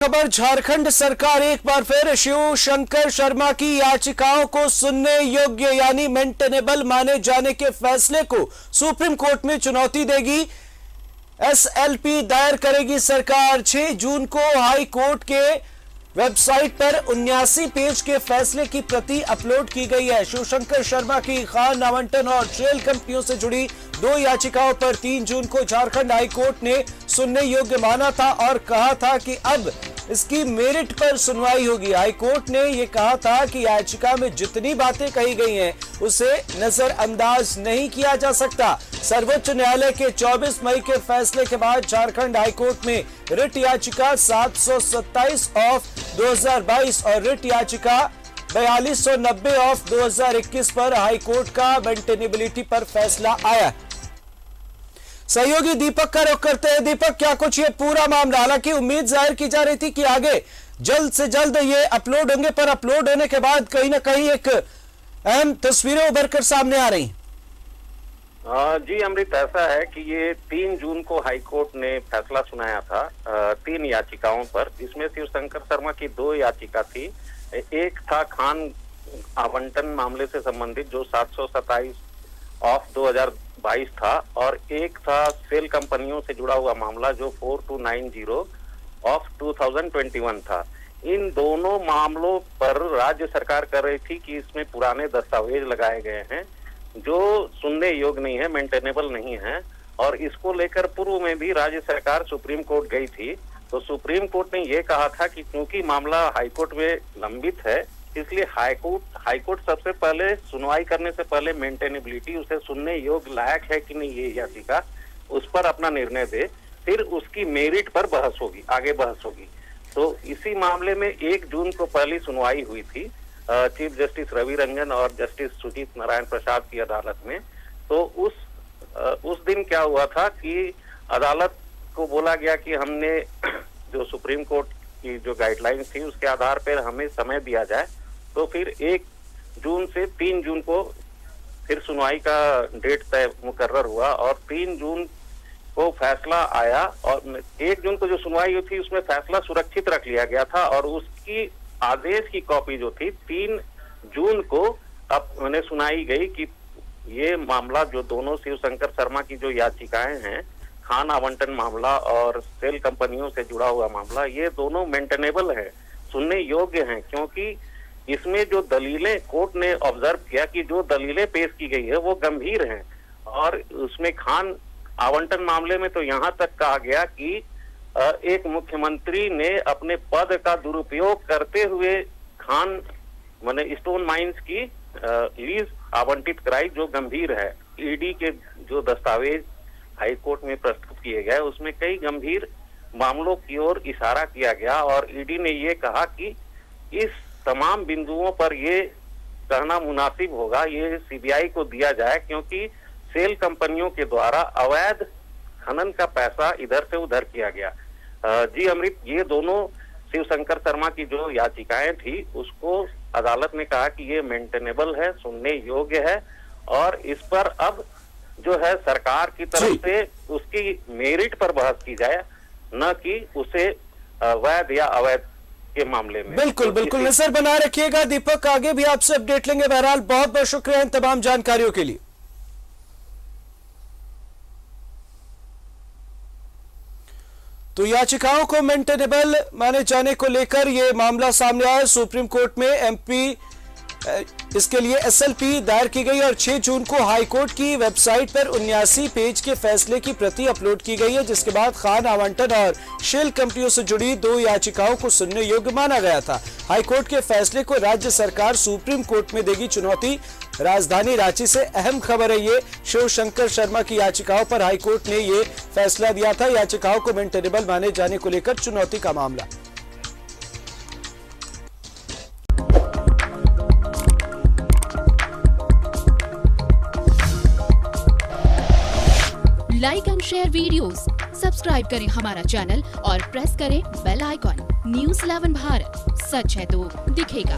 खबर झारखंड सरकार एक बार फिर शिव शंकर शर्मा की याचिकाओं को सुनने योग्य यानी मेंटेनेबल माने जाने के फैसले को सुप्रीम कोर्ट में चुनौती देगी। एसएलपी दायर करेगी सरकार। 6 जून को हाई कोर्ट के वेबसाइट पर 79 पेज के फैसले की प्रति अपलोड की गई है। शिवशंकर शर्मा की खान आवंटन और शेल कंपनियों से जुड़ी 2 याचिकाओं पर 3 जून को झारखंड हाई कोर्ट ने सुनने योग्य माना था और कहा था कि अब इसकी मेरिट पर सुनवाई होगी। हाई कोर्ट ने यह कहा था कि याचिका में जितनी बातें कही गई हैं उसे नजरअंदाज नहीं किया जा सकता। सर्वोच्च न्यायालय के 24 मई के फैसले के बाद झारखंड हाई कोर्ट में रिट याचिका 727 ऑफ 2022 और रिट याचिका 4290 ऑफ 2021 पर हाई कोर्ट का मेंटेनेबिलिटी पर फैसला आया। सहयोगी दीपक का रुख करते हैं। दीपक, क्या कुछ ये पूरा मामला, हालांकि उम्मीद जाहिर की जा रही थी कि आगे जल्द से जल्द ये अपलोड होंगे, पर अपलोड होने के बाद कहीं ना कहीं एक अहम तस्वीरें उभर कर सामने आ रही। जी अमृत, ऐसा है कि ये 3 जून को हाई कोर्ट ने फैसला सुनाया था 3 याचिकाओं पर। इसमें शिवशंकर शर्मा की 2 याचिका थी। एक था खान आवंटन मामले से संबंधित जो 727 ऑफ 2022 था, और एक था सेल कंपनियों से जुड़ा हुआ मामला जो 4290 ऑफ 2021 था। इन दोनों मामलों पर राज्य सरकार कर रही थी कि इसमें पुराने दस्तावेज लगाए गए हैं जो सुनने योग्य नहीं है, मेंटेनेबल नहीं है, और इसको लेकर पूर्व में भी राज्य सरकार सुप्रीम कोर्ट गई थी। तो सुप्रीम कोर्ट ने ये कहा था कि क्योंकि मामला हाईकोर्ट में लंबित है, इसलिए हाईकोर्ट सबसे पहले सुनवाई करने से पहले मेंटेनेबिलिटी, उसे सुनने योग्य लायक है कि नहीं ये याचिका, उस पर अपना निर्णय दे, फिर उसकी मेरिट पर बहस होगी, आगे बहस होगी। तो इसी मामले में 1 जून को पहली सुनवाई हुई थी चीफ जस्टिस रवि रंजन और जस्टिस सुजीत नारायण प्रसाद की अदालत में। तो उस दिन क्या हुआ था कि अदालत को बोला गया कि हमने जो सुप्रीम कोर्ट की जो गाइडलाइंस थी उसके आधार पर हमें समय दिया जाए। तो फिर 1 जून से 3 जून को फिर सुनवाई का डेट तय मुकर्रर हुआ और 3 जून को फैसला आया। और 1 जून को जो सुनवाई हुई थी उसमें फैसला सुरक्षित रख लिया गया था और उसकी आदेश की कॉपी जो थी 3 जून को अब मैंने सुनाई गई कि ये मामला जो दोनों शिवशंकर शर्मा की जो याचिकाएं हैं, खान आवंटन मामला और सेल कंपनियों से जुड़ा हुआ मामला, ये दोनों मेंटेनेबल है, सुनने योग्य हैं, क्योंकि इसमें जो दलीलें कोर्ट ने ऑब्जर्व किया कि जो दलीलें पेश की गई है वो गंभीर हैं। और उसमें खान आवंटन मामले में तो यहाँ तक कहा गया कि एक मुख्यमंत्री ने अपने पद का दुरुपयोग करते हुए खान माने स्टोन माइंस की लीज आवंटित कराई, जो गंभीर है। ईडी के जो दस्तावेज हाई कोर्ट में प्रस्तुत किए गए उसमें कई गंभीर मामलों की ओर इशारा किया गया और ईडी ने ये कहा कि इस तमाम बिंदुओं पर ये कहना मुनासिब होगा, ये सीबीआई को दिया जाए, क्योंकि सेल कंपनियों के द्वारा अवैध खनन का पैसा इधर से उधर किया गया। जी अमृत, ये दोनों शिवशंकर शर्मा की जो याचिकाएं थी उसको अदालत ने कहा कि ये मेंटेनेबल है, सुनने योग्य है, और इस पर अब जो है सरकार की तरफ से उसकी मेरिट पर बहस की जाए, न कि उसे वैध या अवैध के मामले में। बिल्कुल बिल्कुल, नजर बनाए रखिएगा दीपक, आगे भी आपसे अपडेट लेंगे। बहरहाल बहुत बहुत शुक्रिया इन तमाम जानकारियों के लिए। तो याचिकाओं को मेंटेनेबल माने जाने को लेकर यह मामला सामने आया सुप्रीम कोर्ट में। एमपी इसके लिए एसएलपी दायर की गई और 6 जून को हाई कोर्ट की वेबसाइट पर 79 पेज के फैसले की प्रति अपलोड की गई है, जिसके बाद खान आवंटन और शेल कंपनियों से जुड़ी 2 याचिकाओं को सुनने योग्य माना गया था। हाई कोर्ट के फैसले को राज्य सरकार सुप्रीम कोर्ट में देगी चुनौती। राजधानी रांची से अहम खबर है ये। शिवशंकर शर्मा की याचिकाओं पर हाई कोर्ट ने ये फैसला दिया था। याचिकाओं को मेंटेनेबल माने जाने को लेकर चुनौती का मामला। Like and share videos, subscribe करें हमारा चैनल और प्रेस करें बेल आइकॉन। न्यूज़ 11 भारत, सच है तो दिखेगा।